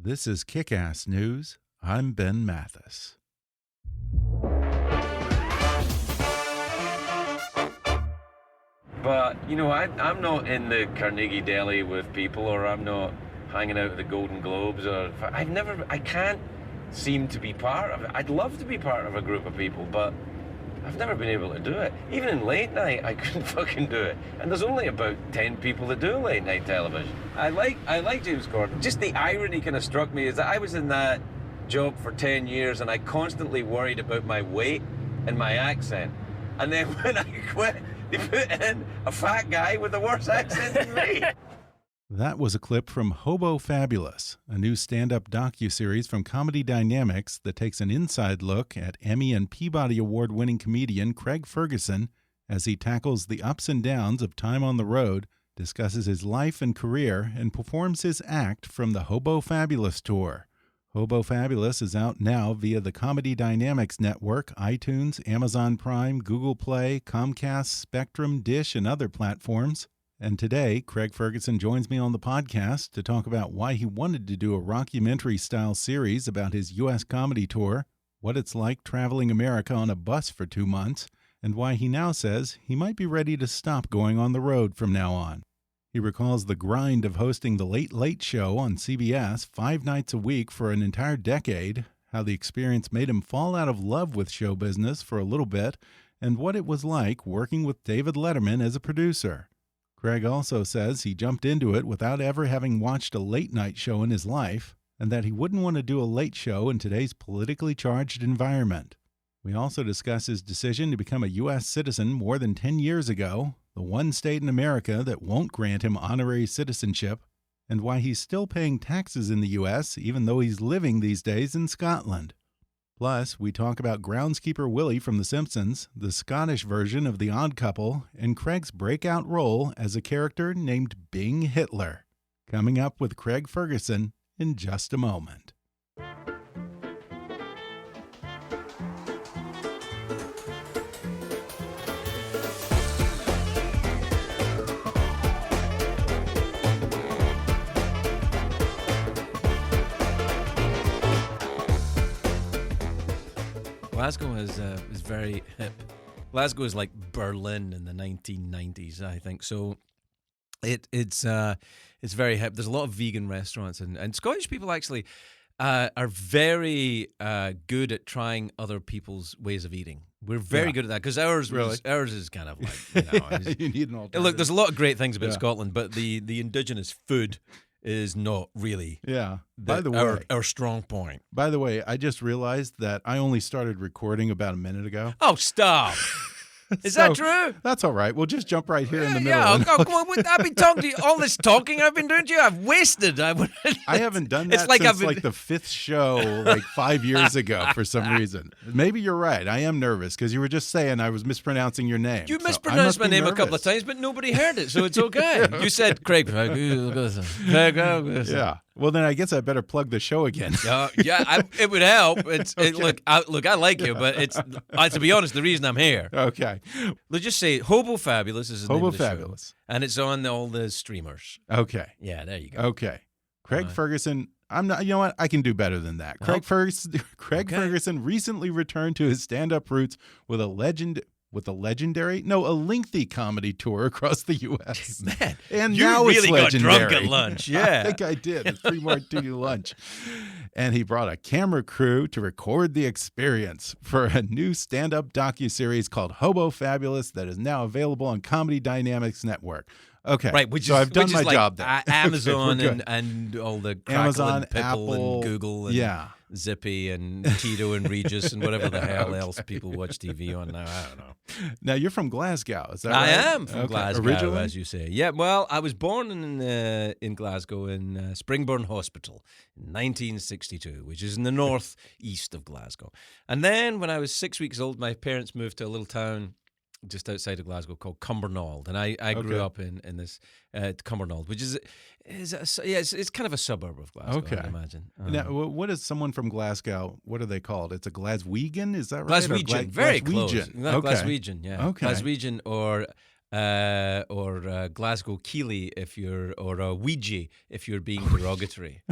This is Kick-Ass News. I'm Ben Mathis. But, you know, I'm not in the Carnegie Deli with people, or I'm not hanging out at the Golden Globes, or I can't seem to be part of it. I'd love to be part of a group of people, but I've never been able to do it. Even in late night, I couldn't fucking do it. And there's only about 10 people that do late night television. I like James Corden. Just the irony kind of struck me is that I was in that job for 10 years and I constantly worried about my weight and my accent. And then when I quit, they put in a fat guy with a worse accent than me. That was a clip from Hobo Fabulous, a new stand-up docuseries from Comedy Dynamics that takes an inside look at Emmy and Peabody Award-winning comedian Craig Ferguson as he tackles the ups and downs of time on the road, discusses his life and career, and performs his act from the Hobo Fabulous tour. Hobo Fabulous is out now via the Comedy Dynamics Network, iTunes, Amazon Prime, Google Play, Comcast, Spectrum, Dish, and other platforms. And today, Craig Ferguson joins me on the podcast to talk about why he wanted to do a rockumentary-style series about his U.S. comedy tour, what it's like traveling America on a bus for 2 months, and why he now says he might be ready to stop going on the road from now on. He recalls the grind of hosting The Late Late Show on CBS 5 nights a week for an entire decade, how the experience made him fall out of love with show business for a little bit, and what it was like working with David Letterman as a producer. Craig also says he jumped into it without ever having watched a late-night show in his life, and that he wouldn't want to do a late show in today's politically charged environment. We also discuss his decision to become a U.S. citizen more than 10 years ago, the one state in America that won't grant him honorary citizenship, and why he's still paying taxes in the U.S. even though he's living these days in Scotland. Plus, we talk about Groundskeeper Willie from The Simpsons, the Scottish version of The Odd Couple, and Craig's breakout role as a character named Bing Hitler. Coming up with Craig Ferguson in just a moment. Glasgow is very hip. Glasgow is like Berlin in the 1990s, I think. So it's very hip. There's a lot of vegan restaurants, and Scottish people actually are very good at trying other people's ways of eating. We're very good at that because ours is kind of like, you know, You need an alternative. look, there's a lot of great things about Scotland, but the indigenous food is not really By the way, our strong point. By the way, I just realized that I only started recording about a minute ago. Oh, stop. Is that true? That's all right. We'll just jump right here in the middle. Yeah, I've been talking to you. All this talking I've been doing to you, I've wasted. I haven't done that since like the 5th show, like 5 years ago for some reason. Maybe you're right. I am nervous because you were just saying I was mispronouncing your name. You mispronounced my name a couple of times, but nobody heard it, so it's okay. You said Craig. Yeah. Well, then I guess I better plug the show again. It would help. Look, I like you, but to be honest, the reason I'm here. Okay. Let's just say Hobo Fabulous is the name Hobo of the Fabulous. show, and it's on all the streamers. Okay. Yeah, there you go. Okay. Craig Ferguson. I'm not. You know what? I can do better than that. Craig Ferguson recently returned to his stand-up roots with a lengthy comedy tour across the U.S. Man, and you now really it's got legendary. drunk at lunch. Yeah, I think I did. It's free martini lunch. And he brought a camera crew to record the experience for a new stand-up docuseries called Hobo Fabulous that is now available on Comedy Dynamics Network. Okay, right. I've done my job there. Amazon and all the Crackle Amazon, and Pipple Apple, and Google and Zippy and Tito and Regis and whatever the hell else people watch TV on now. I don't know. Now, you're from Glasgow, is that right? I am from Glasgow, originally? as you say. Yeah, well, I was born in Glasgow in Springburn Hospital in 1962, which is in the northeast of Glasgow. And then when I was 6 weeks old, my parents moved to a little town just outside of Glasgow called Cumbernauld, and I grew up in this Cumbernauld, which is it's kind of a suburb of Glasgow. Okay, I imagine. Now, what is someone from Glasgow? What are they called? It's a Glaswegian, is that right? Glaswegian, very close. Okay. Glaswegian, yeah. Okay. Glaswegian or or Glasgow Keeley or Ouija if you're being derogatory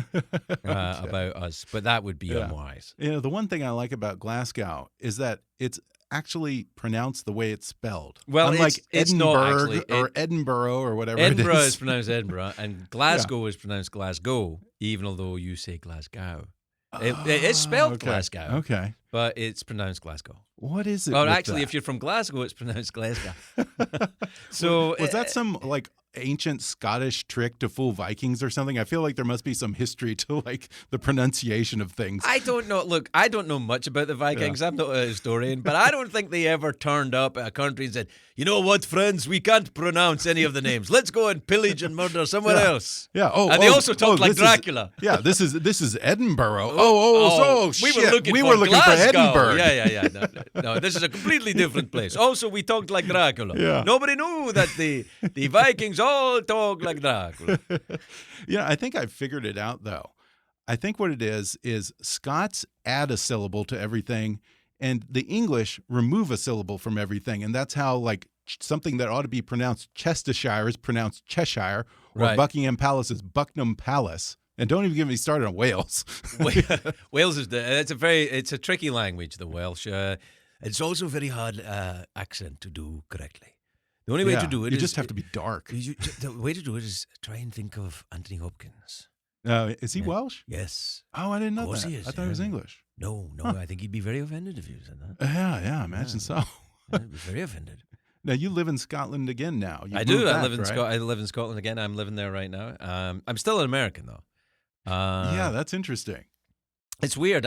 about us. But that would be unwise. You know, the one thing I like about Glasgow is that it's actually pronounced the way it's spelled. Well, unlike it's Edinburgh not actually. or Edinburgh or whatever Edinburgh it is. is pronounced Edinburgh, and Glasgow is pronounced Glasgow, even although you say Glasgow. It is spelled Glasgow. Okay. But it's pronounced Glasgow. What is it? Well, with actually, that? if you're from Glasgow, it's pronounced Glasgow. So was that some like ancient Scottish trick to fool Vikings or something? I feel like there must be some history to like the pronunciation of things. I don't know. Look, I don't know much about the Vikings. I'm not a historian, but I don't think they ever turned up at a country and said, "You know what, friends? We can't pronounce any of the names. Let's go and pillage and murder someone else." Yeah. And they also talked like Dracula. This is Edinburgh. We Shit. were looking for Edinburgh. Yeah. No, this is a completely different place. Also, we talked like Dracula. Yeah. Nobody knew that the Vikings all talk like Dracula. Yeah, I think I figured it out though. I think what it is Scots add a syllable to everything, and the English remove a syllable from everything, and that's how like something that ought to be pronounced Chestershire is pronounced Cheshire, or Right. Buckingham Palace is Buckingham Palace. And don't even get me started on Wales. Wales is it's a tricky language, the Welsh. It's also a very hard accent to do correctly. The only way to do it you is just have to be dark. The way to do it is try and think of Anthony Hopkins. Is he Welsh? Yes. Oh, I didn't know Of course that. he is, I thought he was English. No, I think he'd be very offended if you said that. Yeah, I imagine so. I'd be very offended. Now you live in Scotland again. Now I do. Back, I live in right? I live in Scotland again. I'm living there right now. I'm still an American though. Yeah, that's interesting. It's weird.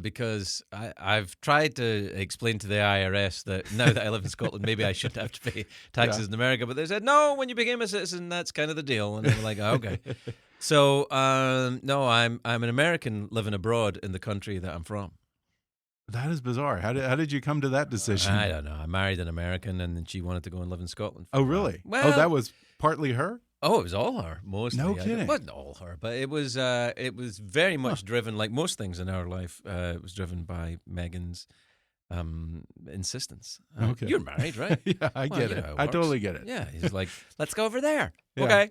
Because I've tried to explain to the IRS that now that I live in Scotland, maybe I shouldn't have to pay taxes in America. But they said no. When you became a citizen, that's kind of the deal. And I'm like, oh, okay. So no, I'm an American living abroad in the country that I'm from. That is bizarre. How did you come to that decision? I don't know. I married an American, and then she wanted to go and live in Scotland. Oh, really? Well, that was partly her? Oh, it was all her, mostly. No kidding. It wasn't all her, but it was very much driven, like most things in our life, it was driven by Megan's insistence. Okay. You're married, right? Yeah, I get it. I totally get it. Yeah, he's like, let's go over there. Yeah. Okay.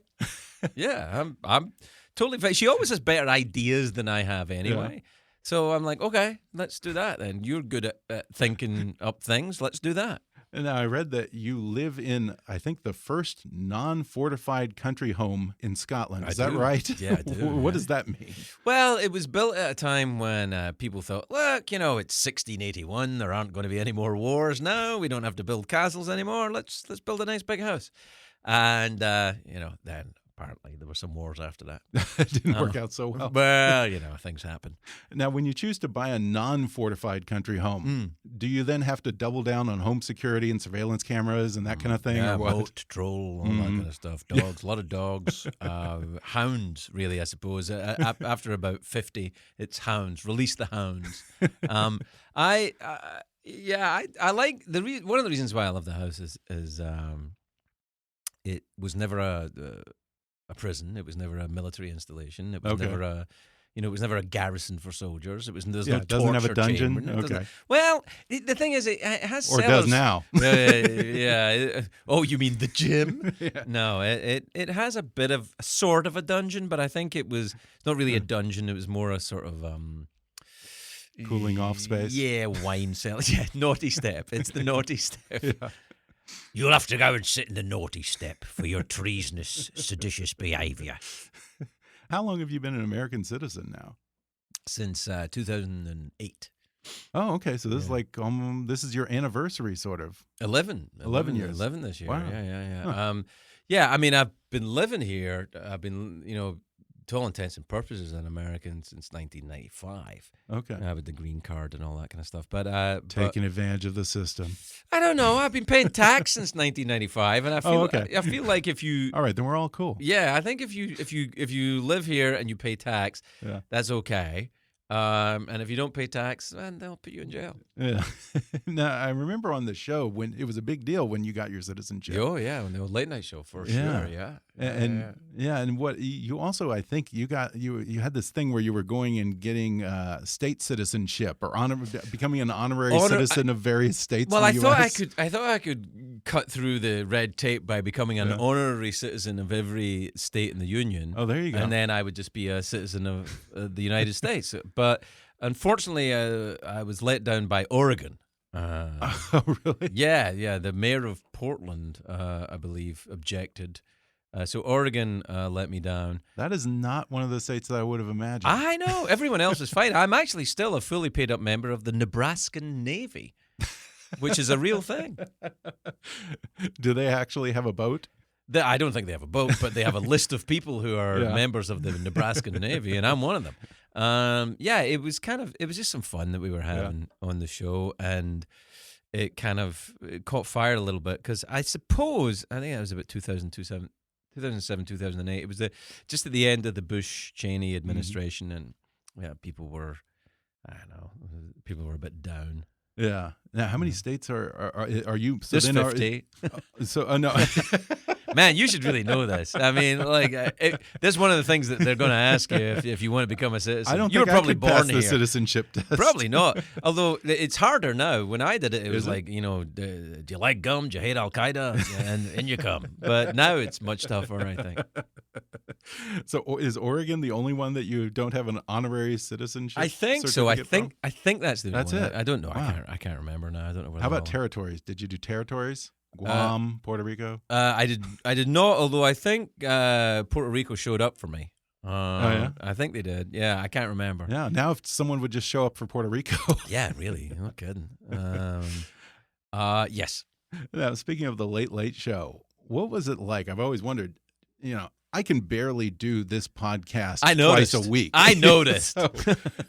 Yeah, I'm totally fine. She always has better ideas than I have anyway. Yeah. So I'm like, okay, let's do that then. You're good at thinking up things. Let's do that. And now I read that you live in, I think, the first non-fortified country home in Scotland. Is that right? Yeah, I do. What does that mean? Well, it was built at a time when people thought, look, it's 1681. There aren't going to be any more wars now. We don't have to build castles anymore. Let's build a nice big house. And, then apparently there were some wars after that. It didn't work out so well. Well, things happen. Now, when you choose to buy a non-fortified country home, do you then have to double down on home security and surveillance cameras and that kind of thing? Yeah, or what? boat, troll, all that kind of stuff. Dogs, a lot of dogs. Hounds, really, I suppose. After about 50, it's hounds. Release the hounds. I like one of the reasons why I love the house is it was never a prison. It was never a military installation. It was never a, it was never a garrison for soldiers. It doesn't have a dungeon. Okay. Well, the thing is, it has or cellars. does now. Yeah. Oh, you mean the gym? Yeah. No, it has a bit of sort of a dungeon, but I think it's not really a dungeon. It was more a sort of cooling off space. Yeah, wine cellar. Yeah, naughty step. It's the naughty step. Yeah. You'll have to go and sit in the naughty step for your treasonous, seditious behaviour. How long have you been an American citizen now? Since 2008. Oh, okay. So this is like this is your anniversary, sort of. 11 years. 11 this year. Wow. Yeah. Huh. I mean, I've been living here. I've been, to all intents and purposes, an American since 1995. Okay. With the green card and all that kind of stuff. But taking advantage of the system. I don't know. I've been paying tax since 1995, and I feel I feel like if you all right, then we're all cool. Yeah, I think if you live here and you pay tax, that's okay. And if you don't pay tax, then they'll put you in jail. Yeah. Now, I remember on the show when it was a big deal when you got your citizenship. Oh, yeah, on the old late night show for sure. Yeah. And what you also, I think you had this thing where you were going and getting state citizenship or becoming an honorary citizen of various states. Well, in the US. I thought I could cut through the red tape by becoming an honorary citizen of every state in the Union. Oh, there you go. And then I would just be a citizen of the United States. But unfortunately, I was let down by Oregon. Oh, really? Yeah. The mayor of Portland, I believe, objected. So Oregon let me down. That is not one of the states that I would have imagined. I know. Everyone else is fine. I'm actually still a fully paid up member of the Nebraskan Navy, which is a real thing. Do they actually have a boat? I don't think they have a boat, but they have a list of people who are members of the Nebraskan Navy, and I'm one of them. It was just some fun that we were having on the show, and it caught fire a little bit because I think it was about 2007, 2008. It was just at the end of the Bush-Cheney administration, and people were a bit down. Yeah. Now, how many states are you? So There's 50. No. Man, you should really know this. I mean, that's one of the things that they're going to ask you if you want to become a citizen. I don't you were think probably I could born pass here. the citizenship test. Probably not. Although it's harder now. When I did it, it was like, do you like gum? Do you hate Al Qaeda? And in you come. But now it's much tougher, I think. So is Oregon the only one that you don't have an honorary citizenship? I think so. I think that's the That's one. it. I don't know. Wow. I can't remember now. I don't know. How about territories? Did you do territories? Guam, Puerto Rico? I did not, although I think Puerto Rico showed up for me. I think they did. Yeah, I can't remember. Yeah, now if someone would just show up for Puerto Rico. Yeah, really. No kidding. Yes. Now, speaking of the Late Late Show, what was it like? I've always wondered, I can barely do this podcast twice a week. I noticed. So,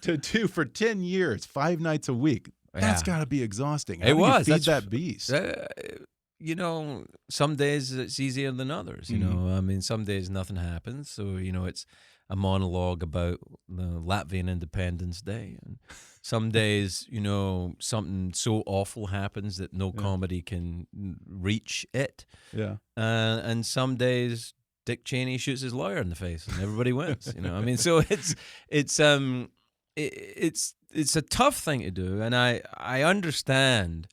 to do for 10 years, 5 nights a week, that's got to be exhausting. How do you feed that beast? Some days it's easier than others. I mean, some days nothing happens. So, it's a monologue about the Latvian Independence Day. And some days, something so awful happens that no comedy can reach it. Yeah. And some days Dick Cheney shoots his lawyer in the face and everybody wins. I mean, so it's a tough thing to do, and I understand.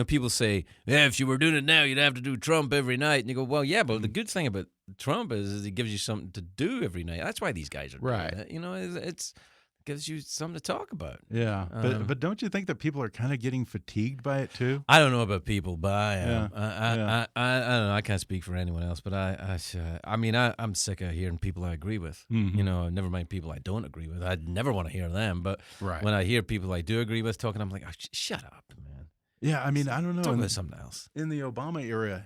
People say, if you were doing it now, you'd have to do Trump every night. And you go, well, yeah, but the good thing about Trump is he gives you something to do every night. That's why these guys are doing it. It gives you something to talk about. Yeah, but don't you think that people are kind of getting fatigued by it too? I don't know about people, but I am. I don't know. I can't speak for anyone else, but I'm sick of hearing people I agree with. Mm-hmm. Never mind people I don't agree with. I'd never want to hear them, but when I hear people I do agree with talking, I'm like, oh, shut up, man. Yeah, I mean, I don't know. Talk about something else. In the Obama era,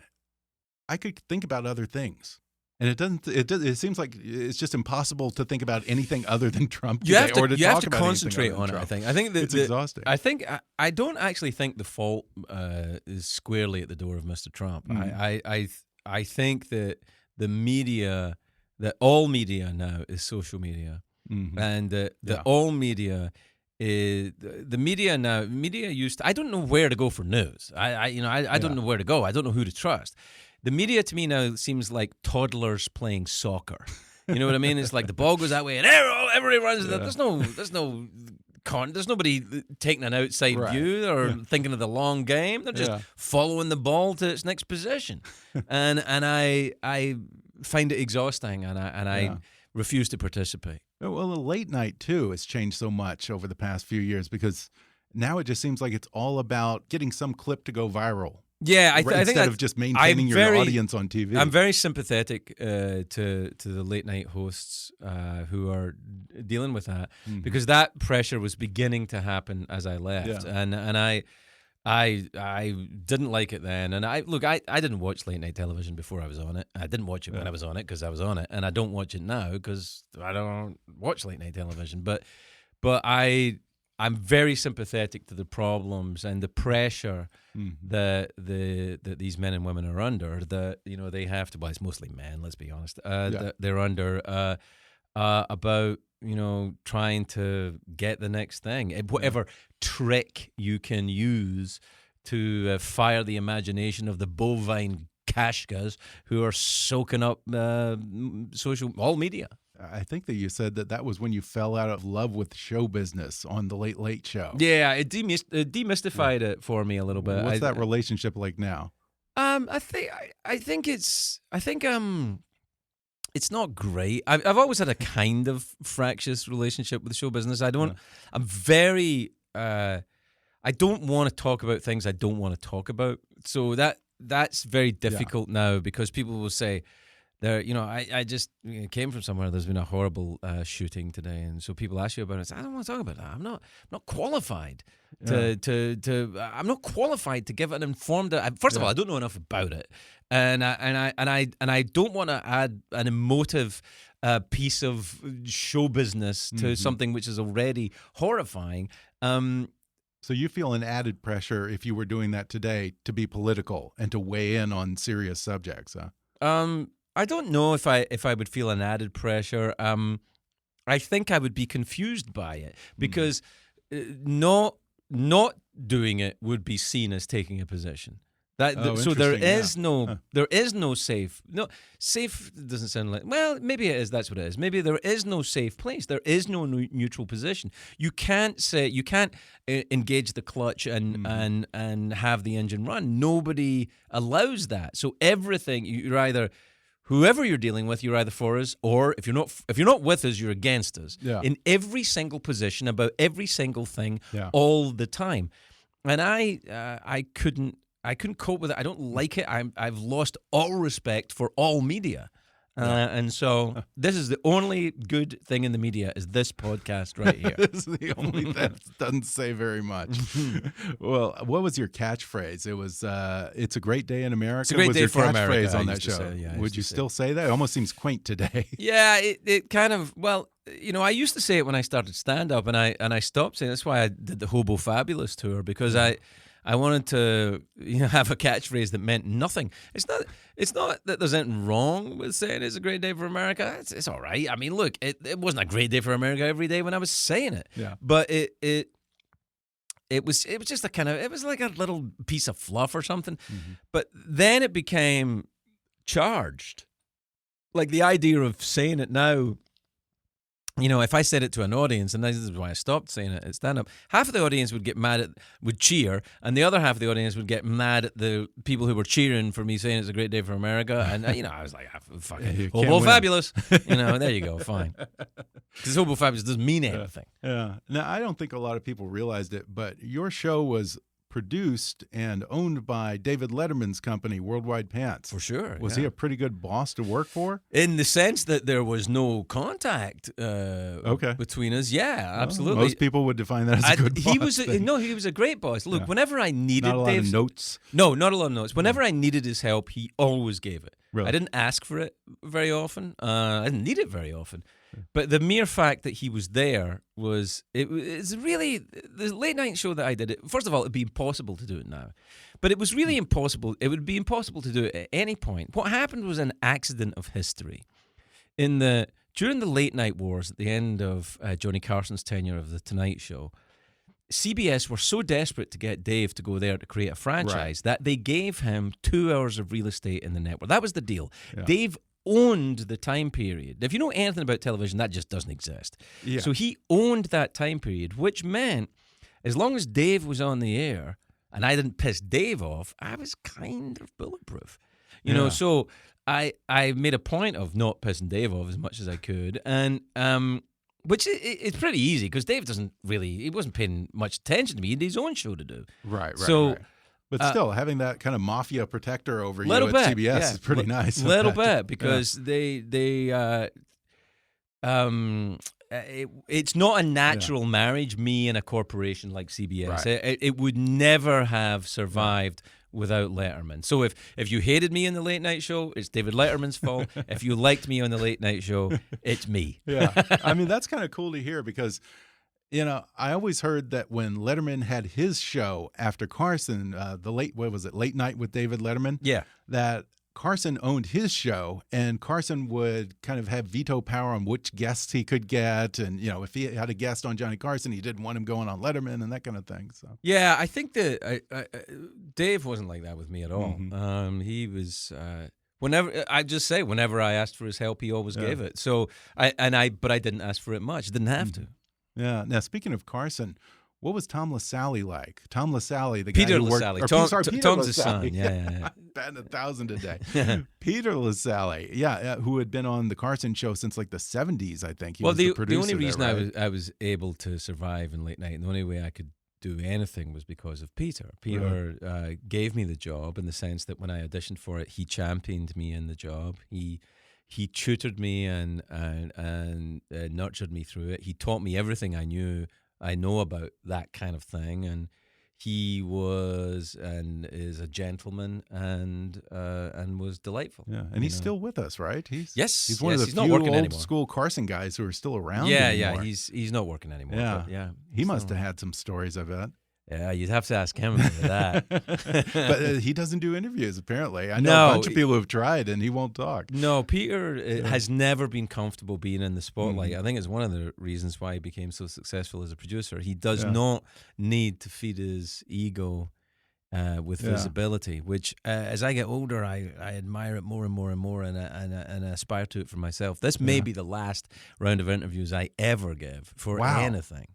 I could think about other things. And it doesn't. It seems like it's just impossible to think about anything other than Trump. You have to concentrate on it. I think it's exhausting. I don't actually think the fault is squarely at the door of Mr. Trump. Mm-hmm. I think that the media, that all media now is social media, and the all media. The media now. Media used to, I don't know where to go for news. I don't know where to go. I don't know who to trust. The media to me now seems like toddlers playing soccer. You know what I mean? It's like the ball goes that way and everybody runs. There's nobody taking an outside view or thinking of the long game. They're just following the ball to its next position, and I find it exhausting, and I refuse to participate. Well, the late night, too, has changed so much over the past few years because now it just seems like it's all about getting some clip to go viral. Yeah, I think instead of just maintaining your audience on TV. I'm very sympathetic to the late night hosts who are dealing with that because that pressure was beginning to happen as I left, and I didn't like it then. And I didn't watch late night television before I was on it. I didn't watch it when I was on it because I was on it, and I don't watch it now because I don't watch late night television. But I'm very sympathetic to the problems and the pressure that these men and women are under. That they have to. Well, it's mostly men. Let's be honest. That they're under about trying to get the next thing, whatever trick you can use to fire the imagination of the bovine Kashkas who are soaking up all media. I think that you said that was when you fell out of love with show business on the Late Late Show. Yeah, it demystified it for me a little bit. What's that relationship like now? I think it's not great. I've always had a kind of fractious relationship with show business. I don't want to talk about things I don't want to talk about. So that's very difficult now, because people will say, I just came from somewhere. There's been a horrible shooting today, and so people ask you about it. I say, I don't want to talk about that. I'm not qualified I'm not qualified to give an informed. First of all, I don't know enough about it, and I don't want to add an emotive piece of show business to something which is already horrifying. So you feel an added pressure if you were doing that today to be political and to weigh in on serious subjects, huh? I don't know if I would feel an added pressure. I think I would be confused by it, because not doing it would be seen as taking a position. So there is no safe. No, safe doesn't sound like. Well, maybe it is. That's what it is. Maybe there is no safe place. There is no neutral position. You can't engage the clutch and have the engine run. Nobody allows that. So everything, you're either, whoever you're dealing with, you're either for us, or if you're not with us, you're against us. Yeah. In every single position, about every single thing, all the time. And I couldn't cope with it. I don't like it. I've lost all respect for all media. And so this is the only good thing in the media, is this podcast right here. This is the only thing that doesn't say very much. Well, what was your catchphrase? It was, "It's a great day in America." It's a great day for America. Catchphrase on that show. Would you still say that? It almost seems quaint today. Yeah, it kind of, well, I used to say it when I started stand-up, and I stopped saying it. That's why I did the Hobo Fabulous tour, because I wanted to have a catchphrase that meant nothing. It's not that there's anything wrong with saying it's a great day for America. It's all right. I mean, look, it wasn't a great day for America every day when I was saying it. Yeah. But it was just it was like a little piece of fluff or something. Mm-hmm. But then it became charged. Like the idea of saying it now. If I said it to an audience, and this is why I stopped saying it at stand-up, half of the audience would cheer, and the other half of the audience would get mad at the people who were cheering for me saying it's a great day for America. And, I was like, fucking Hobo Fabulous. There you go, fine. Because Hobo Fabulous doesn't mean anything. Yeah. Now, I don't think a lot of people realized it, but your show was produced and owned by David Letterman's company, Worldwide Pants. For sure. Was he a pretty good boss to work for? In the sense that there was no contact between us. Yeah, absolutely. Most people would define that as a good boss. He was a great boss. Look, whenever I needed Not a lot of notes? No, not a lot of notes. Whenever I needed his help, he always gave it. Really? I didn't ask for it very often. I didn't need it very often. But the mere fact that he was there it's really, the late night show that I did, first of all, it'd be impossible to do it now. But it was really impossible. It would be impossible to do it at any point. What happened was an accident of history. During the late night wars at the end of Johnny Carson's tenure of The Tonight Show, CBS were so desperate to get Dave to go there to create a franchise that they gave him 2 hours of real estate in the network. That was the deal. Yeah. Dave owned the time period. If you know anything about television, that just doesn't exist. Yeah. So he owned that time period, which meant as long as Dave was on the air and I didn't piss Dave off, I was kind of bulletproof. So I made a point of not pissing Dave off as much as I could, and which it's pretty easy because Dave he wasn't paying much attention to me. He had his own show to do. Right. So. But still, having that kind of mafia protector over you at CBS is pretty nice. A little bit, because it's not a natural marriage, me and a corporation like CBS. Right. It would never have survived without Letterman. So if you hated me in the late night show, it's David Letterman's fault. If you liked me on the late night show, it's me. Yeah. I mean, that's kind of cool to hear because I always heard that when Letterman had his show after Carson, Late Night with David Letterman? Yeah. That Carson owned his show, and Carson would kind of have veto power on which guests he could get. And, you know, if he had a guest on Johnny Carson, he didn't want him going on Letterman and that kind of thing. So yeah, I think that Dave wasn't like that with me at all. He was whenever I asked for his help, he always gave it. So but I didn't ask for it much. Didn't have to. Yeah. Now, speaking of Carson, what was Tom Lassally like? Tom Lassally, the guy Peter who worked... Lassally. Peter Tom's his Lassally. son. Yeah. Batting 1,000 a day. Peter Lassally, who had been on the Carson show since like the 70s, I think. He was the producer. The only reason there, right? I was able to survive in late night, and the only way I could do anything was because of Peter. Peter gave me the job in the sense that when I auditioned for it, he championed me in the job. He tutored me and nurtured me through it. He taught me everything I know about that kind of thing, and he was and is a gentleman and was delightful. Yeah, and he's still with us, right? He's one of the few old school Carson guys who are still around. Yeah, he's not working anymore. Yeah, but he must have had some stories, I bet. Yeah, you'd have to ask him about that. But he doesn't do interviews, apparently. I know a bunch of people who have tried, and he won't talk. No, Peter has never been comfortable being in the spotlight. I think it's one of the reasons why he became so successful as a producer. He does not need to feed his ego with visibility, which as I get older, I admire it more and more and more, and I aspire to it for myself. This may be the last round of interviews I ever give for anything.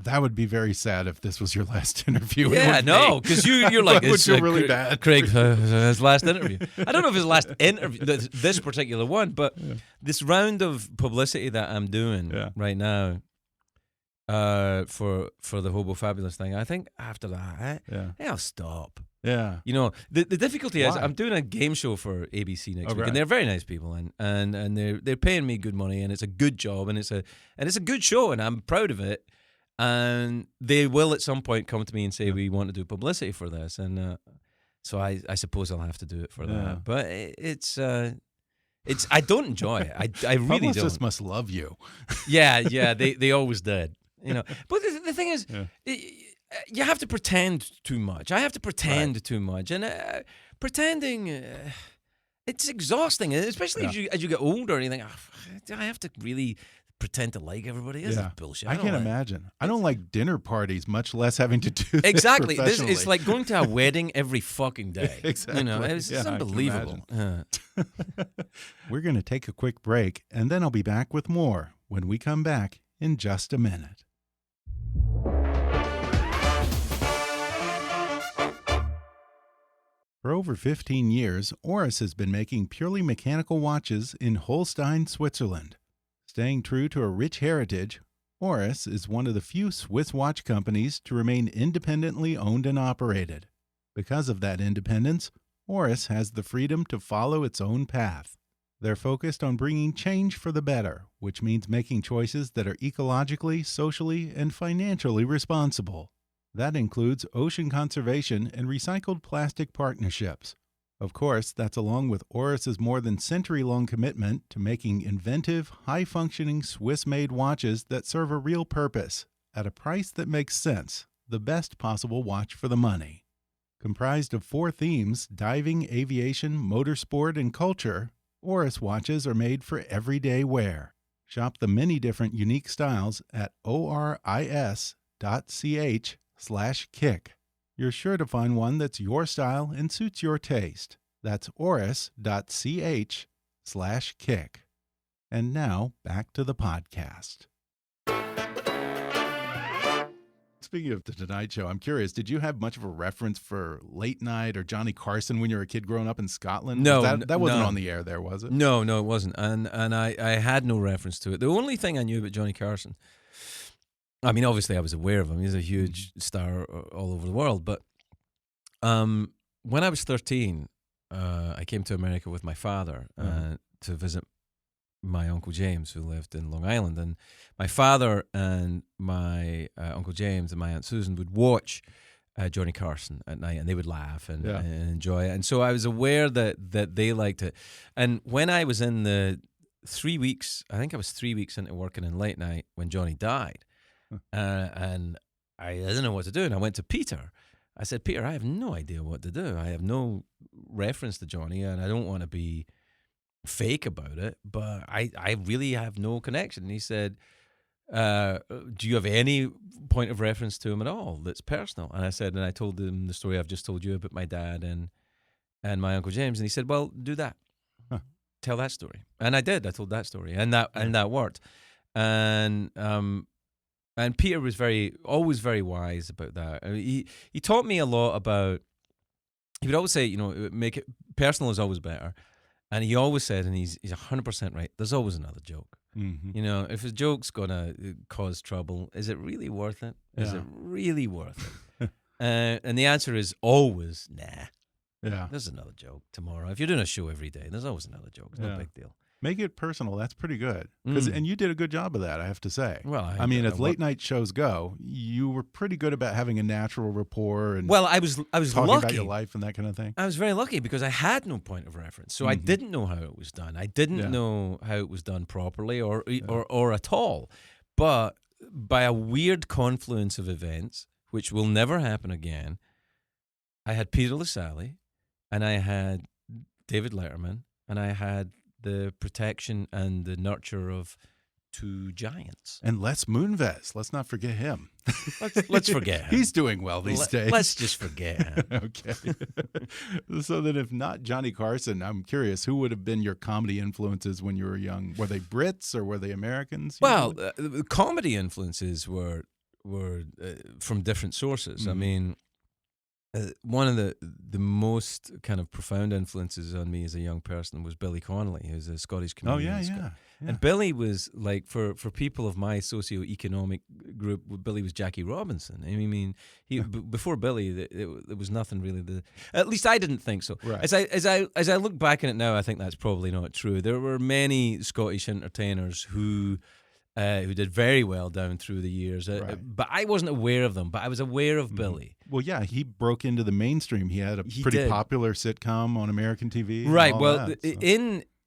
That would be very sad if this was your last interview. Yeah, no, because you're like, it's really bad. Craig, his last interview. I don't know if his last interview, this particular one, but this round of publicity that I'm doing right now for the Hobo Fabulous thing, I think after that, I'll stop. Yeah. You know, the difficulty is I'm doing a game show for ABC next week, and they're very nice people, and they're paying me good money, and it's a good job, and it's a good show, and I'm proud of it. And they will at some point come to me and say, we want to do publicity for this. And so I suppose I'll have to do it for that. But it's I don't enjoy it. I really don't. Just must love you. Yeah, they always did. You know. But the thing is, you have to pretend too much. I have to pretend too much. And pretending... it's exhausting, especially as you get older and you think, I have to really... pretend to like everybody. This is bullshit. I can't imagine. I don't like dinner parties, much less having to do this exactly. professionally. It's like going to a wedding every fucking day. Exactly. You know, it's unbelievable. We're going to take a quick break, and then I'll be back with more when we come back in just a minute. For over 15 years, Oris has been making purely mechanical watches in Holstein, Switzerland. Staying true to a rich heritage, Oris is one of the few Swiss watch companies to remain independently owned and operated. Because of that independence, Oris has the freedom to follow its own path. They're focused on bringing change for the better, which means making choices that are ecologically, socially, and financially responsible. That includes ocean conservation and recycled plastic partnerships. Of course, that's along with Oris's more than century-long commitment to making inventive, high-functioning Swiss-made watches that serve a real purpose, at a price that makes sense, the best possible watch for the money. Comprised of 4 themes, diving, aviation, motorsport, and culture, Oris watches are made for everyday wear. Shop the many different unique styles at oris.ch/kick. You're sure to find one that's your style and suits your taste. That's oris.ch/kick. And now, back to the podcast. Speaking of The Tonight Show, I'm curious, did you have much of a reference for Late Night or Johnny Carson when you were a kid growing up in Scotland? No. That wasn't on the air there, was it? No, it wasn't. And I had no reference to it. The only thing I knew about Johnny Carson... I mean, obviously, I was aware of him. He's a huge star all over the world. But when I was 13, I came to America with my father to visit my Uncle James, who lived in Long Island. And my father and my Uncle James and my Aunt Susan would watch Johnny Carson at night, and they would laugh and enjoy it. And so I was aware that they liked it. And when I was in the 3 weeks, I think I was 3 weeks into working in late night when Johnny died. And I didn't know what to do, and I went to Peter, I said, Peter, I have no idea what to do. I have no reference to Johnny, and I don't want to be fake about it, but I really have no connection. And he said, do you have any point of reference to him at all that's personal? And I said, and I told him the story I've just told you about my dad and my Uncle James. And he said, well, do that. Huh. Tell that story. And I did. I told that story, and that worked. And Peter was always very wise about that. I mean, he taught me a lot about. He would always say, make it personal is always better. And he always said, and he's 100% right, there's always another joke. Mm-hmm. If a joke's going to cause trouble, is it really worth it? Is it really worth it? And the answer is always, nah. Yeah. There's another joke tomorrow. If you're doing a show every day, there's always another joke. It's no big deal. Make it personal. That's pretty good. And you did a good job of that, I have to say. Well, I mean, as late night shows go, you were pretty good about having a natural rapport and I was talking lucky about your life and that kind of thing. I was very lucky because I had no point of reference, so I didn't know how it was done. I didn't know how it was done properly or at all. But by a weird confluence of events, which will never happen again, I had Peter Lassally, and I had David Letterman, and I had the protection and the nurture of two giants. And Les Moonves. Let's not forget him. Let's forget him. He's doing well these days. Let's just forget him. Okay. So then if not Johnny Carson, I'm curious, who would have been your comedy influences when you were young? Were they Brits or were they Americans? Well, comedy influences were from different sources. I mean, one of the most kind of profound influences on me as a young person was Billy Connolly, who's a Scottish comedian. Oh, yeah. And Billy was like, for people of my socioeconomic group, Billy was Jackie Robinson. I mean, before Billy, there was nothing really. At least I didn't think so. Right. As I look back on it now, I think that's probably not true. There were many Scottish entertainers who did very well down through the years. But I wasn't aware of them, but I was aware of Billy. Well, yeah, he broke into the mainstream. He had a pretty popular sitcom on American TV. Right. Well,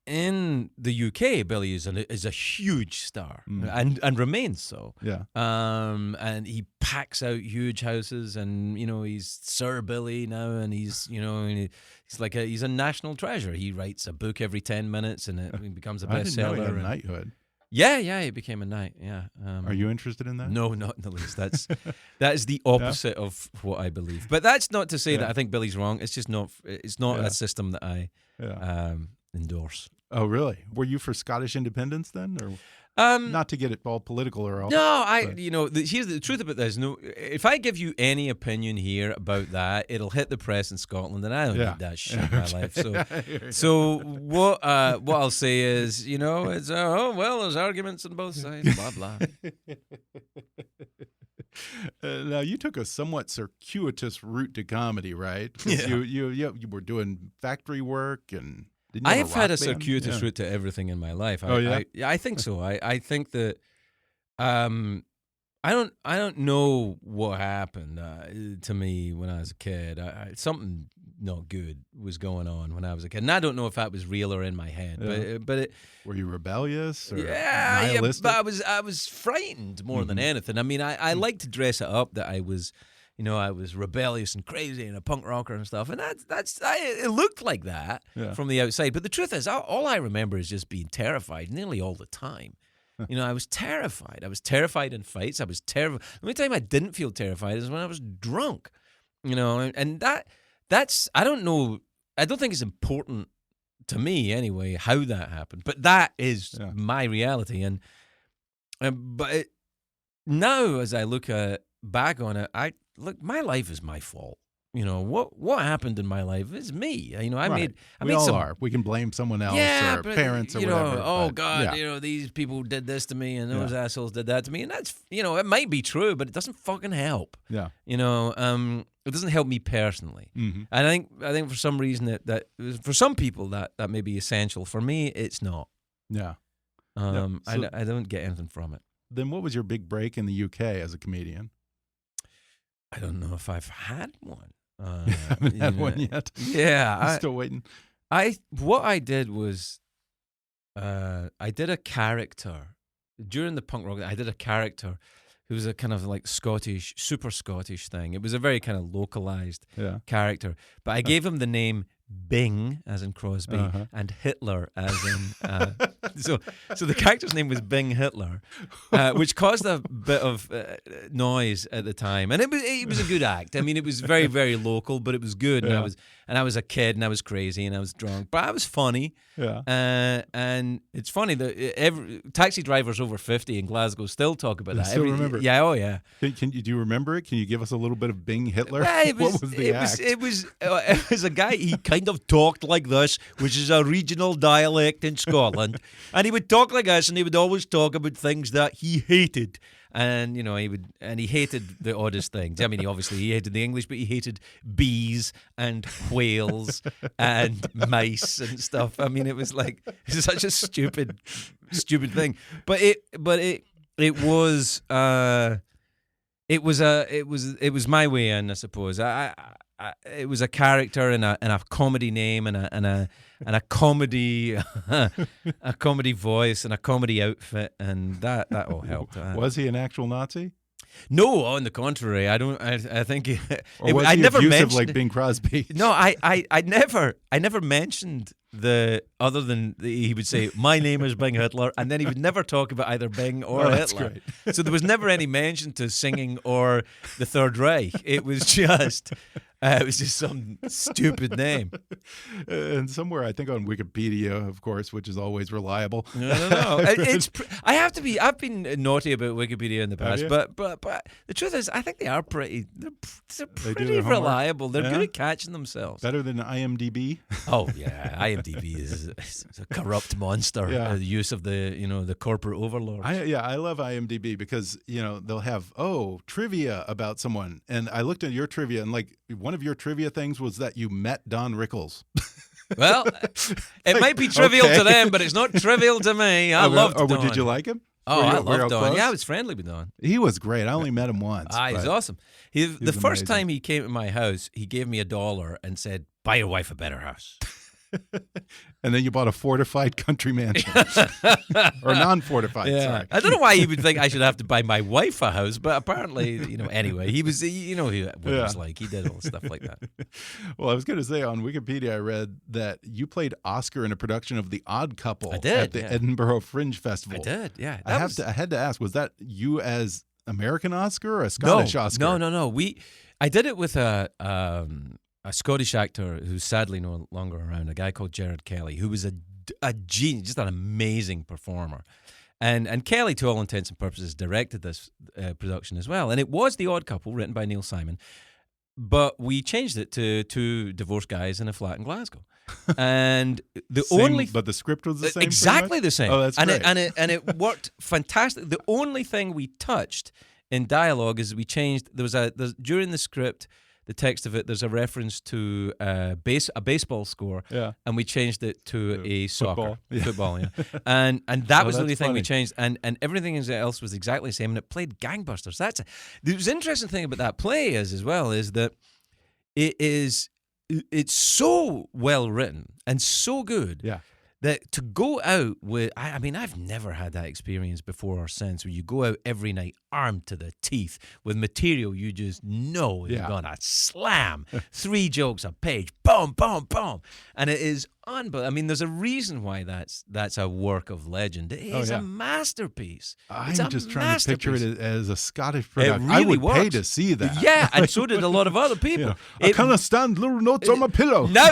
in the UK, Billy is a huge star and remains so. Yeah. And he packs out huge houses, and he's Sir Billy now, and he's he's a national treasure. He writes a book every 10 minutes, and it becomes a bestseller. I didn't know he had a knighthood. Yeah, he became a knight. Yeah. Are you interested in that? No, not in the least. That is the opposite of what I believe. But that's not to say that I think Billy's wrong. It's just not. It's not a system that I endorse. Oh, really? Were you for Scottish independence then, or not to get it all political or all? No, here's the truth about this. No, if I give you any opinion here about that, it'll hit the press in Scotland, and I don't need that shit in my life. So what I'll say is, it's there's arguments on both sides. Blah blah. Now you took a somewhat circuitous route to comedy, right? Yeah. You were doing factory work and. I've had a circuitous route to everything in my life. I think so. I think that I don't know what happened to me when I was a kid. Something not good was going on when I was a kid, and I don't know if that was real or in my head. But were you rebellious or nihilistic? Yeah, but I was frightened more than anything. I mean, I like to dress it up that I was. I was rebellious and crazy and a punk rocker and stuff, and it looked like that from the outside. But the truth is, all I remember is just being terrified nearly all the time. I was terrified. I was terrified in fights. I was terrified. The only time I didn't feel terrified is when I was drunk. And that's I don't know. I don't think it's important to me anyway how that happened, but that is my reality. And now as I look back on it, Look, my life is my fault. What happened in my life is me. I made We can blame someone else or parents or whatever. Oh God, these people did this to me, and those assholes did that to me, and that's it might be true, but it doesn't fucking help. Yeah. It doesn't help me personally. Mm-hmm. And I think for some reason that for some people that may be essential. For me, it's not. Yeah. I don't get anything from it. Then what was your big break in the UK as a comedian? I don't know if I've had one. You haven't had one yet? Yeah. I'm still waiting. What I did was I did a character. During the punk rock, I did a character who was a kind of like Scottish, super Scottish thing. It was a very kind of localized character. But I gave him the name Bing, as in Crosby, and Hitler, as in... so the character's name was Bing Hitler, which caused a bit of noise at the time. And it was a good act. I mean, it was very, very local, but it was good. Yeah. And I was a kid, and I was crazy, and I was drunk. But I was funny. Yeah. And it's funny that taxi drivers over 50 in Glasgow still talk about that. Still remember it? Yeah, oh yeah. Do you remember it? Can you give us a little bit of Bing Hitler? Well, What was the act? It was a guy, he kind of talked like this, which is a regional dialect in Scotland. And he would talk like this, and he would always talk about things that he hated. And he hated the oddest things. I mean, he hated the English, but he hated bees and whales and mice and stuff. I mean, it was such a stupid thing. But it was my way in, I suppose. It was a character and a comedy name and a comedy a comedy voice and a comedy outfit, and that all helped. Was he an actual Nazi? No, on the contrary. I think Or was I he never abusive mentioned like Bing Crosby? No, I never mentioned other than he would say, my name is Bing Hitler, and then he would never talk about either Bing or Hitler. That's great. So there was never any mention to singing or the Third Reich. It was just some stupid name. And somewhere, I think on Wikipedia, of course, which is always reliable. No. I've been naughty about Wikipedia in the past, but the truth is, I think they are pretty. They're pretty reliable. They're good at catching themselves. Better than IMDb. Oh yeah, IMDb is a corrupt monster. Yeah. The use of the corporate overlords. I love IMDb because they'll have trivia about someone, and I looked at your trivia, and one of your trivia things was that you met Don Rickles. Well, it might be trivial to them, but it's not trivial to me. I loved Don. Did you like him? Oh, I loved Don. Yeah, I was friendly with Don. He was great. I only met him once. He's awesome. The first amazing. time he came to my house, he gave me $1 and said, "Buy your wife a better house." And then you bought a fortified country mansion. Or non-fortified, sorry. I don't know why he would think I should have to buy my wife a house, but apparently, anyway, he was, what he was like. He did all stuff like that. Well, I was going to say, on Wikipedia, I read that you played Oscar in a production of The Odd Couple at the Edinburgh Fringe Festival. I did, yeah. I had to ask, was that you as American Oscar or a Scottish Oscar? No. I did it with a Scottish actor who's sadly no longer around, a guy called Gerard Kelly, who was a genius, just an amazing performer. And Kelly, to all intents and purposes, directed this production as well. And it was The Odd Couple, written by Neil Simon, but we changed it to two divorced guys in a flat in Glasgow. And but the script was the same. Exactly the same. Oh, that's great. And it worked fantastic. The only thing we touched in dialogue is we changed. During the script, the text of it, there's a reference to a baseball score, and we changed it to a soccer football, and that was the only thing we changed, and everything else was exactly the same, and it played gangbusters. The interesting thing about that play is that it's so well written and so good. Yeah. That to go out with, I mean, I've never had that experience before or since, where you go out every night armed to the teeth with material you just know you're going to slam. 3 jokes a page, boom, boom, boom. And it is unbelievable. I mean, there's a reason why that's a work of legend. It is a masterpiece. I'm just trying to picture it as a Scottish production. It really I would works. pay to see that. Yeah, and so did a lot of other people. I cannot stand little notes on my pillow. No,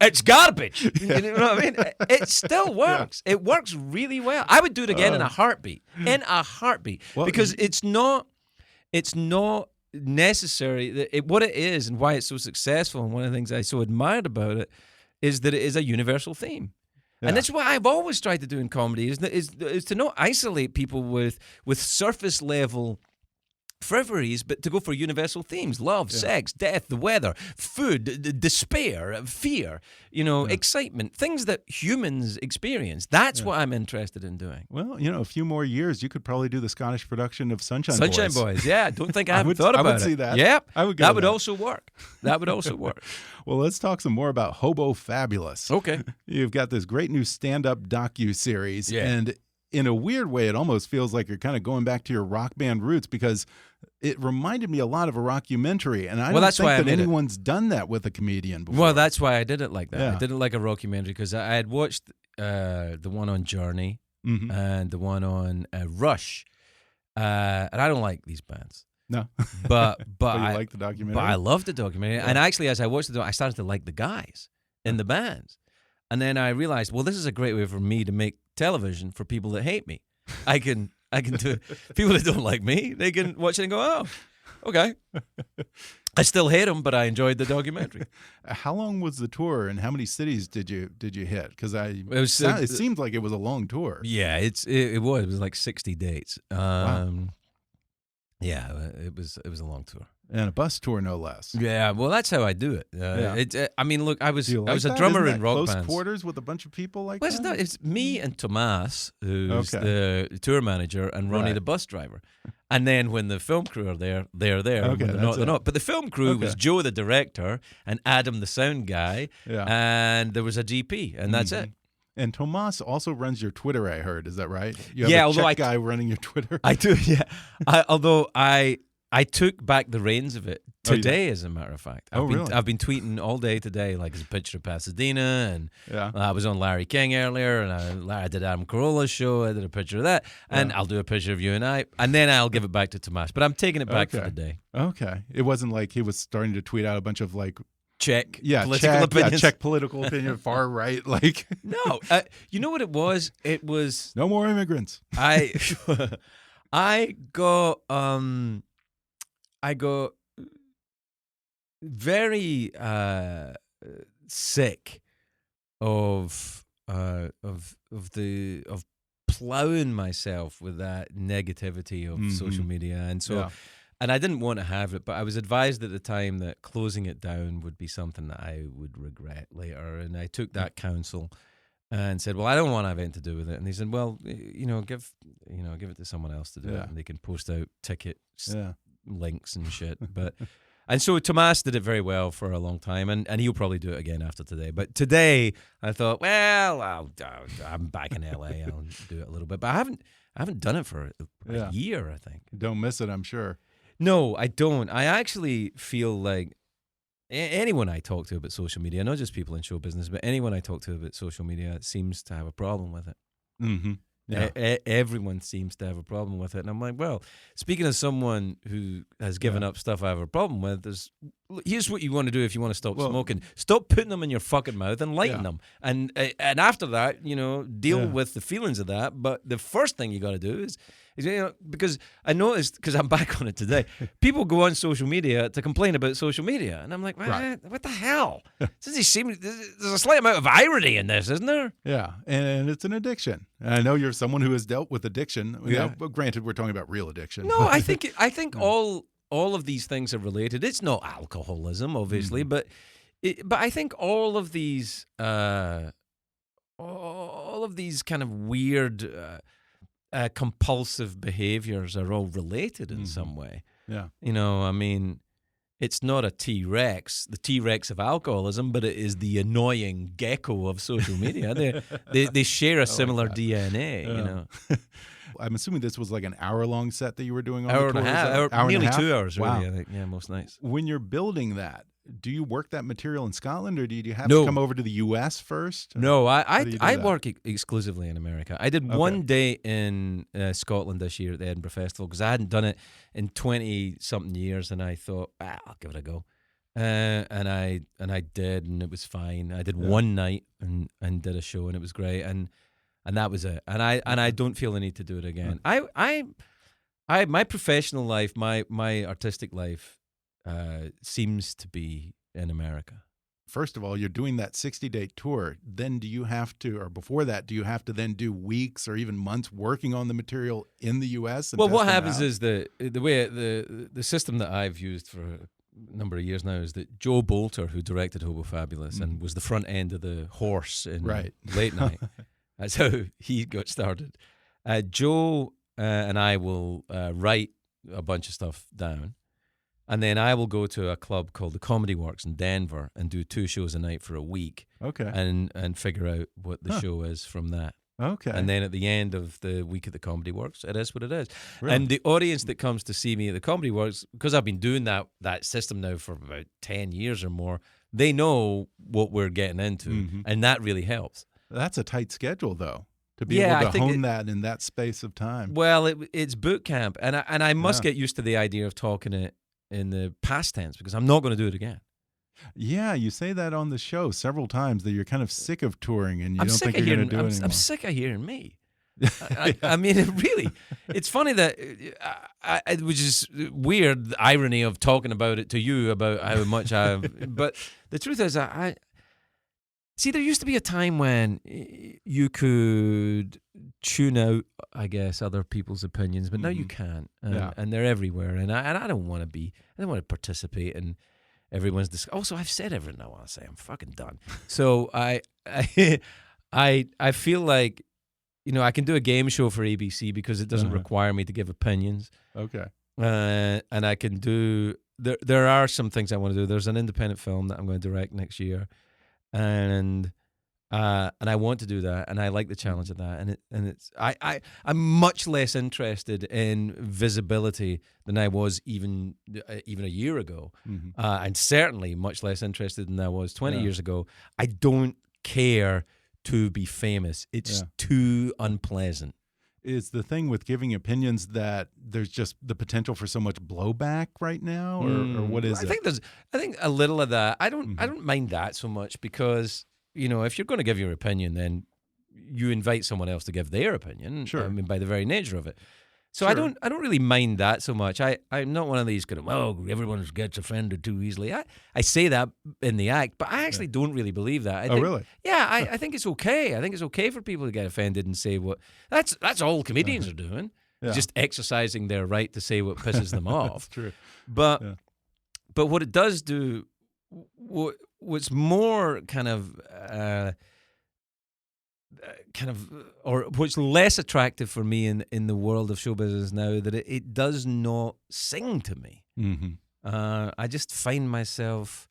it's garbage. You know what I mean? It still works. It works really well. I would do it again in a heartbeat. Well, because it's not necessary. What it is and why it's so successful, and one of the things I so admired about it is that it is a universal theme. Yeah. And that's what I've always tried to do in comedy is to not isolate people with surface level frivolities, but to go for universal themes: love, sex, death, the weather, food, despair, fear, excitement, things that humans experience. That's what I'm interested in doing. Well, a few more years, you could probably do the Scottish production of Sunshine Boys. Yeah, don't think I haven't thought about it. I would see that. Yep, that would also work. That would also work. Well, let's talk some more about Hobo Fabulous. Okay. You've got this great new stand-up docu-series, and in a weird way, it almost feels like you're kind of going back to your rock band roots, because it reminded me a lot of a rockumentary, and I don't think that anyone's done that with a comedian before. Well, that's why I did it like that. Yeah. I did it like a rockumentary because I had watched the one on Journey and the one on Rush, and I don't like these bands. No, but you like the documentary. But I loved the documentary, and actually, as I watched it, I started to like the guys in the bands, and then I realized, well, this is a great way for me to make television for people that hate me. I can do people that don't like me. They can watch it and go, oh, okay. I still hate them, but I enjoyed the documentary. How long was the tour, and how many cities did you hit? Because it seemed like it was a long tour. Yeah, it was like 60 dates. Wow. Yeah, it was a long tour. And a bus tour, no less. Yeah, well, that's how I do it. I mean, look, I was a drummer in rock close bands. quarters with a bunch of people like well, that? It's not. It's me and Tomas, who's the tour manager, and Ronnie, the bus driver. And then when the film crew are there, they're there. Okay, when they're not. But the film crew was Joe, the director, and Adam, the sound guy, and there was a GP, and that's it. And Tomas also runs your Twitter, I heard. Is that right? You have yeah, a Czech guy running your Twitter. I do, yeah. Although I took back the reins of it today, as a matter of fact. I've been tweeting all day today, like, there's a picture of Pasadena, and I was on Larry King earlier, and I did Adam Carolla's show. I did a picture of that, and I'll do a picture of you and I, and then I'll give it back to Tomas. But I'm taking it back for the day. Okay. It wasn't like he was starting to tweet out a bunch of, like, Czech political opinions. Czech political opinion, far right, like. No, you know what it was? It was no more immigrants. I got very sick of plowing myself with that negativity of social media, and so. And I didn't want to have it, but I was advised at the time that closing it down would be something that I would regret later. And I took that counsel and said, well, I don't want to have anything to do with it. And they said, well, give it to someone else to do it, and they can post out tickets, links and shit. And so Tomas did it very well for a long time, and he'll probably do it again after today. But today I thought, well, I'm back in LA. I'll do it a little bit, but I haven't done it for a year, I think. Don't miss it, I'm sure. No, I don't. I actually feel like anyone I talk to about social media, not just people in show business, but anyone I talk to about social media seems to have a problem with it. Mm-hmm. Yeah. Everyone seems to have a problem with it. And I'm like, well, speaking of someone who has given up stuff I have a problem with, here's what you want to do if you want to stop smoking. Stop putting them in your fucking mouth and lighting them. And after that, deal with the feelings of that. But the first thing you got to do is because I noticed, because I'm back on it today, people go on social media to complain about social media. And I'm like, what the hell? There's a slight amount of irony in this, isn't there? Yeah, and it's an addiction. And I know you're someone who has dealt with addiction. But granted, we're talking about real addiction. No, I think all of these things are related. It's not alcoholism, obviously, but I think all of these kind of weird compulsive behaviors are all related in some way. Yeah. I mean, it's not a T-Rex, the T-Rex of alcoholism, but it is the annoying gecko of social media. They share a similar DNA, I'm assuming this was like an hour-long set that you were doing on hour the tour. And a half, nearly 2 hours, really, wow. I think. Yeah, most nights. When you're building that, do you work that material in Scotland, or do you have to come over to the U.S. first? No, I work exclusively in America. I did one day in Scotland this year at the Edinburgh Festival because I hadn't done it in 20-something years, and I thought, I'll give it a go. And I did, and it was fine. I did one night and did a show, and it was great, and that was it. And I don't feel the need to do it again. My professional life, my artistic life, seems to be in America. First of all, you're doing that 60-day tour. Then do you have to, or before that, do you have to then do weeks or even months working on the material in the U.S.? And well, what happens is the way the system that I've used for a number of years now is that Joe Bolter, who directed Hobo Fabulous and was the front end of the horse in Late Night, that's how he got started. Joe and I will write a bunch of stuff down. And then I will go to a club called the Comedy Works in Denver and do 2 shows a night for a week. Okay. And figure out what the show is from that. Okay. And then at the end of the week at the Comedy Works, it is what it is. Really? And the audience that comes to see me at the Comedy Works, because I've been doing that system now for about 10 years or more, they know what we're getting into, and that really helps. That's a tight schedule, though, to be Yeah, able I to think hone that in that space of time. Well, it's boot camp, and I must get used to the idea of talking it in the past tense because I'm not going to do it again. Yeah, you say that on the show several times that you're kind of sick of touring and you don't think you're going to do it anymore. I'm sick of hearing me. I mean, it's funny that, which is weird, the irony of talking about it to you about how much but the truth is, see, there used to be a time when you could tune out, I guess, other people's opinions, but now you can't, and they're everywhere, and I don't want to participate in everyone's also, I've said everything I want to say. I'm fucking done. So I feel like, I can do a game show for ABC because it doesn't require me to give opinions. Okay. And I can do. There are some things I want to do. There's an independent film that I'm going to direct next year, and I want to do that, and I like the challenge of that. And I'm much less interested in visibility than I was even a year ago, and certainly much less interested than I was 20 years ago. I don't care to be famous. It's too unpleasant. Is the thing with giving opinions that there's just the potential for so much blowback right now, or what is it? I think a little of that. I don't mind that so much because, if you're going to give your opinion, then you invite someone else to give their opinion. Sure. I mean, by the very nature of it. So I don't really mind that so much. I'm not one of these kind of, everyone gets offended too easily. I say that in the act, but I actually don't really believe that. I think, really? Yeah, I think it's okay. I think it's okay for people to get offended and say what that's all comedians are doing. Just exercising their right to say what pisses them off. That's true. But what it does do, what's more or what's less attractive for me in the world of show business now, that it does not sing to me. I just find myself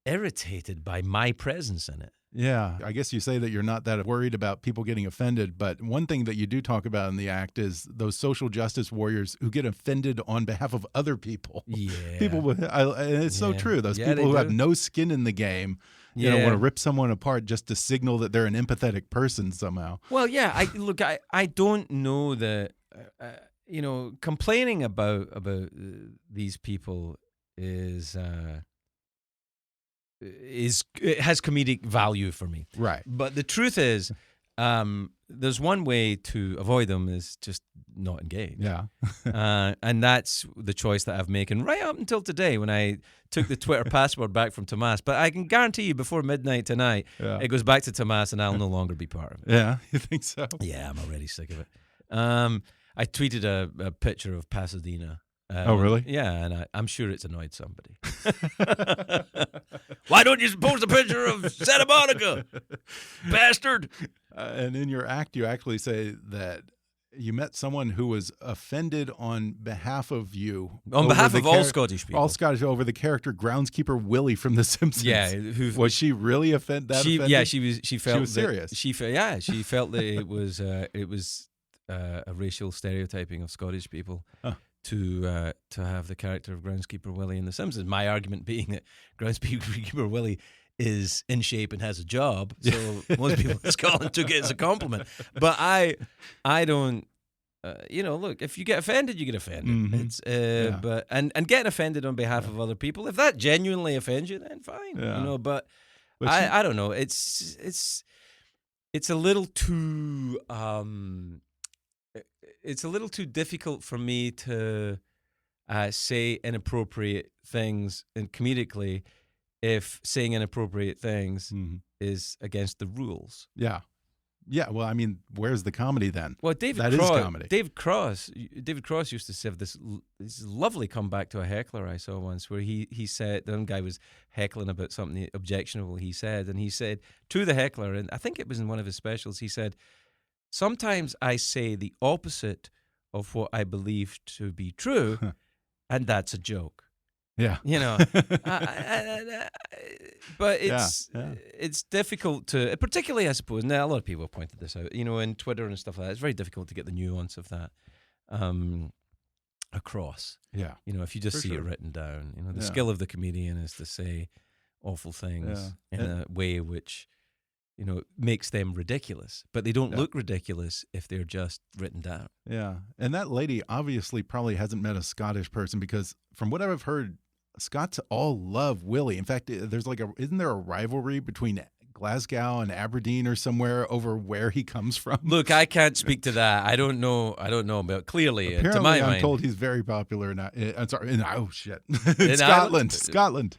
irritated by my presence in it. Yeah, I guess you say that you're not that worried about people getting offended, but one thing that you do talk about in the act is those social justice warriors who get offended on behalf of other people. Yeah. And it's so true. Those people who have no skin in the game, you know, want to rip someone apart just to signal that they're an empathetic person somehow. Well, yeah, I don't know that, complaining about these people it has comedic value for me. Right. But the truth is, there's one way to avoid them is just not engage. Yeah. And that's the choice that I've made, and right up until today when I took the Twitter password back from Tomas. But I can guarantee you before midnight tonight, it goes back to Tomas and I'll no longer be part of it. Yeah, you think so? Yeah, I'm already sick of it. I tweeted a picture of Pasadena. Oh, really? Yeah, and I'm sure it's annoyed somebody. Why don't you post a picture of Santa Monica, bastard? And in your act, you actually say that you met someone who was offended on behalf of you. On behalf of all Scottish people. All Scottish, over the character Groundskeeper Willie from The Simpsons. Yeah. Was she really offended? Yeah, she felt was serious. She felt that it was a racial stereotyping of Scottish people. Huh. To have the character of Groundskeeper Willie in The Simpsons. My argument being that Groundskeeper Willie is in shape and has a job, so most people in Scotland took it as a compliment. But I don't. Look, if you get offended, you get offended. It's but and getting offended on behalf of other people, if that genuinely offends you, then fine. Yeah. But I don't know. It's a little too. It's a little too difficult for me to say inappropriate things and comedically if saying inappropriate things is against the rules. Yeah. Yeah, well, I mean, where's the comedy then? Well, is comedy. David Cross used to have this lovely comeback to a heckler I saw once where he said, the one guy was heckling about something objectionable he said, and he said to the heckler, and I think it was in one of his specials, he said, "Sometimes I say the opposite of what I believe to be true, and that's a joke." Yeah. You know, but it's difficult to, particularly I suppose. Now a lot of people have pointed this out. You know, in Twitter and stuff like that, it's very difficult to get the nuance of that across. Yeah. You know, if you just see it written down. You know, the skill of the comedian is to say awful things in a way which, you know, makes them ridiculous, but they don't look ridiculous if they're just written down. Yeah, and that lady obviously probably hasn't met a Scottish person, because from what I've heard, Scots all love Willie. In fact, there's like isn't there a rivalry between Glasgow and Aberdeen or somewhere over where he comes from? Look, I can't speak to that. I don't know, but clearly, apparently, to my I'm mind, told he's very popular. I'm sorry, oh shit, Scotland.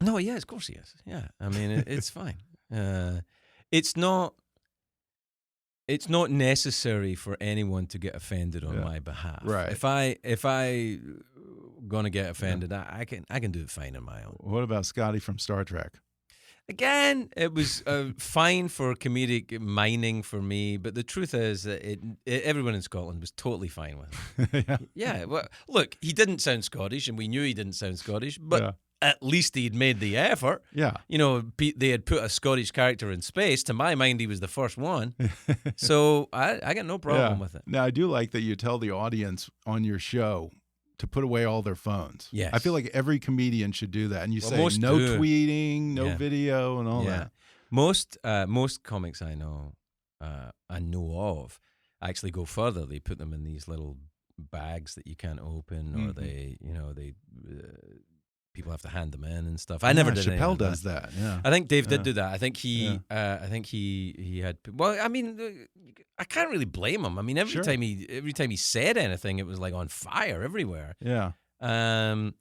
No, yeah, of course he is. Yeah, I mean, it's fine. It's not necessary for anyone to get offended on my behalf. Right. If I gonna get offended, I can do it fine on my own. What about Scotty from Star Trek? Again, it was fine for comedic mining for me, but the truth is that everyone in Scotland was totally fine with it. Yeah. Well, look, he didn't sound Scottish, and we knew he didn't sound Scottish, but at least he'd made the effort. Yeah. You know, they had put a Scottish character in space. To my mind, he was the first one. So I got no problem with it. Now, I do like that you tell the audience on your show to put away all their phones. Yes. I feel like every comedian should do that. And you say no tweeting, no video, and all that. Most comics I know of actually go further. They put them in these little bags that you can't open, or they people have to hand them in and stuff. I never did. Chappelle does that. Yeah, I think Dave did do that. I think he had. Well, I mean, I can't really blame him. I mean, every time he said anything, it was like on fire everywhere. Yeah. And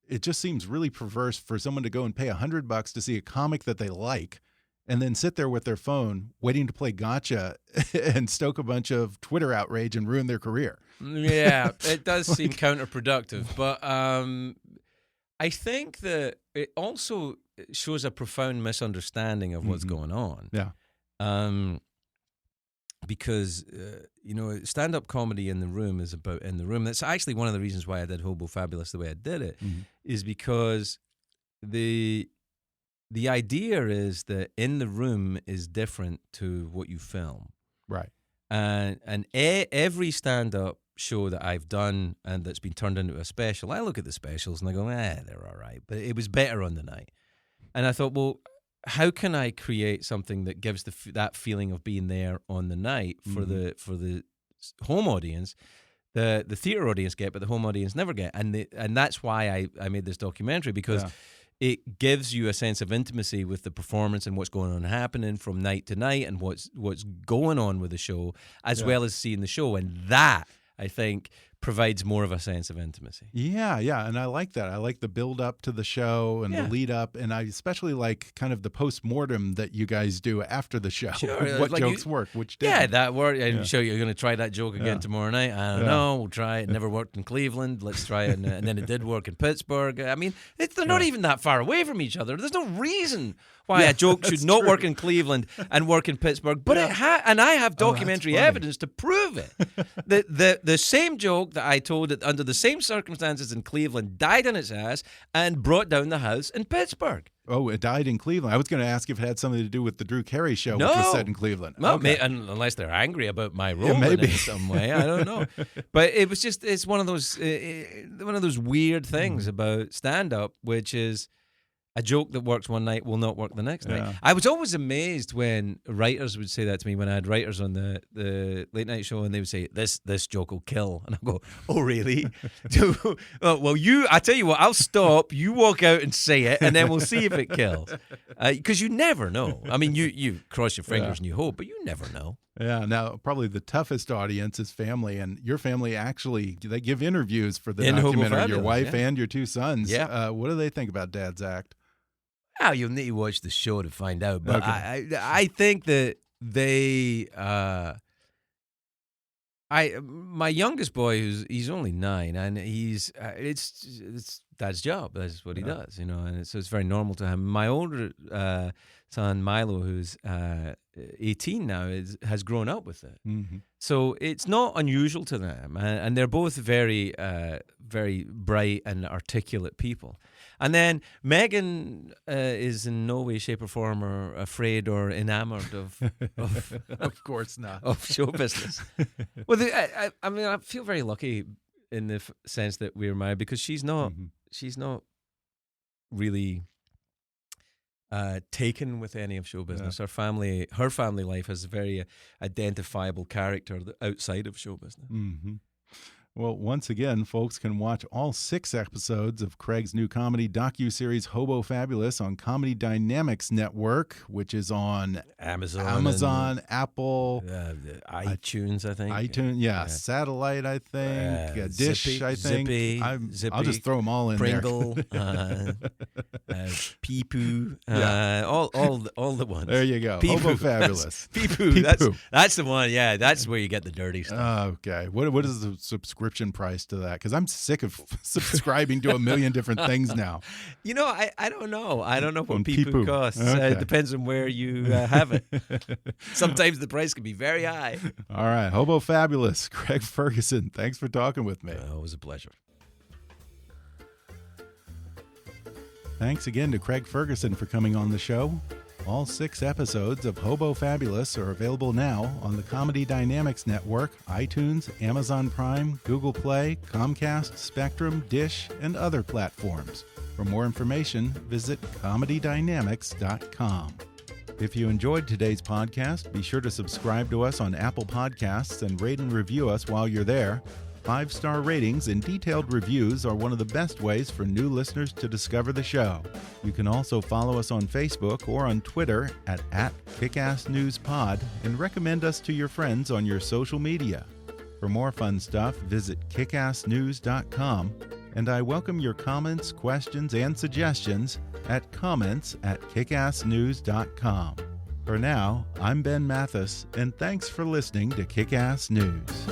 it just seems really perverse for someone to go and pay $100 to see a comic that they like, and then sit there with their phone waiting to play gotcha and stoke a bunch of Twitter outrage and ruin their career. Yeah, it does seem counterproductive, but I think that it also shows a profound misunderstanding of what's going on. Yeah. Because, you know, stand-up comedy in the room is about in the room. That's actually one of the reasons why I did Hobo Fabulous the way I did it, is because the idea is that in the room is different to what you film. Right. And every stand-up show that I've done and that's been turned into a special, I look at the specials and I go, they're all right. But it was better on the night. And I thought, well, how can I create something that gives that feeling of being there on the night for the home audience, the theater audience get, but the home audience never get, and that's why I made this documentary, because it gives you a sense of intimacy with the performance and what's going on happening from night to night and what's going on with the show, as well as seeing the show, and that, I think, provides more of a sense of intimacy. Yeah, and I like that. I like the build up to the show and the lead up, and I especially like kind of the post-mortem that you guys do after the show. Sure, what jokes work, which didn't. Yeah, that worked. I'm sure you're going to try that joke again tomorrow night. I don't know. We'll try it. It never worked in Cleveland. Let's try it. And then it did work in Pittsburgh. I mean, they're not even that far away from each other. There's no reason why a joke should not work in Cleveland and work in Pittsburgh. But and I have documentary evidence to prove it. The same joke that I told it under the same circumstances in Cleveland died on its ass and brought down the house in Pittsburgh. Oh, it died in Cleveland. I was going to ask if it had something to do with the Drew Carey show, which was set in Cleveland. No, unless they're angry about my role in it in some way. I don't know. But it was just, it's one of those weird things about stand-up, which is a joke that works one night will not work the next night. I was always amazed when writers would say that to me, when I had writers on the late night show, and they would say, this joke will kill. And I go, oh, really? Well, I tell you what, I'll stop, you walk out and say it, and then we'll see if it kills. Because you never know. I mean, you cross your fingers and you hope, but you never know. Yeah, now probably the toughest audience is family, and your family actually, they give interviews for the documentary, your wife and your two sons. Yeah. What do they think about Dad's act? Oh, you'll need to watch the show to find out. But I think that they, my youngest boy, he's only 9, and it's Dad's job. That's what he does, you know, and so it's very normal to him. My older son Milo, who's 18 now, has grown up with it, so it's not unusual to them, and they're both very, very bright and articulate people. And then Megan is in no way, shape, or form afraid or enamored of Of course not. of show business. Well, I mean, I feel very lucky in the sense that we're married, because she's not really taken with any of show business. Her family life has a very identifiable character outside of show business. Mm-hmm. Well, once again, folks can watch all 6 episodes of Craig's new comedy docuseries Hobo Fabulous on Comedy Dynamics Network, which is on Amazon, Apple, iTunes, I think. iTunes, Satellite, I think, Dish, Zippy, I think. Zippy, I'll just throw them all in Pringle, there. Pee-poo, all the ones. There you go. Pee-poo. Hobo Fabulous. Pee-poo. That's the one. Yeah, that's where you get the dirty stuff. Okay. What is the subscription price to that? Because I'm sick of subscribing to a million different things now. You know, I don't know. I don't know what On pee-poo pee-poo. costs. Okay. It depends on where you have it. Sometimes the price can be very high. All right. Hobo Fabulous. Craig Ferguson, thanks for talking with me. It was a pleasure. Thanks again to Craig Ferguson for coming on the show. All 6 episodes of Hobo Fabulous are available now on the Comedy Dynamics Network, iTunes, Amazon Prime, Google Play, Comcast, Spectrum, Dish, and other platforms. For more information, visit comedydynamics.com. If you enjoyed today's podcast, be sure to subscribe to us on Apple Podcasts and rate and review us while you're there. 5-star ratings and detailed reviews are one of the best ways for new listeners to discover the show. You can also follow us on Facebook or on Twitter at @KickassNewsPod and recommend us to your friends on your social media. For more fun stuff, visit kickassnews.com, and I welcome your comments, questions, and suggestions at comments@kickassnews.com. For now, I'm Ben Mathis, and thanks for listening to Kick-Ass News.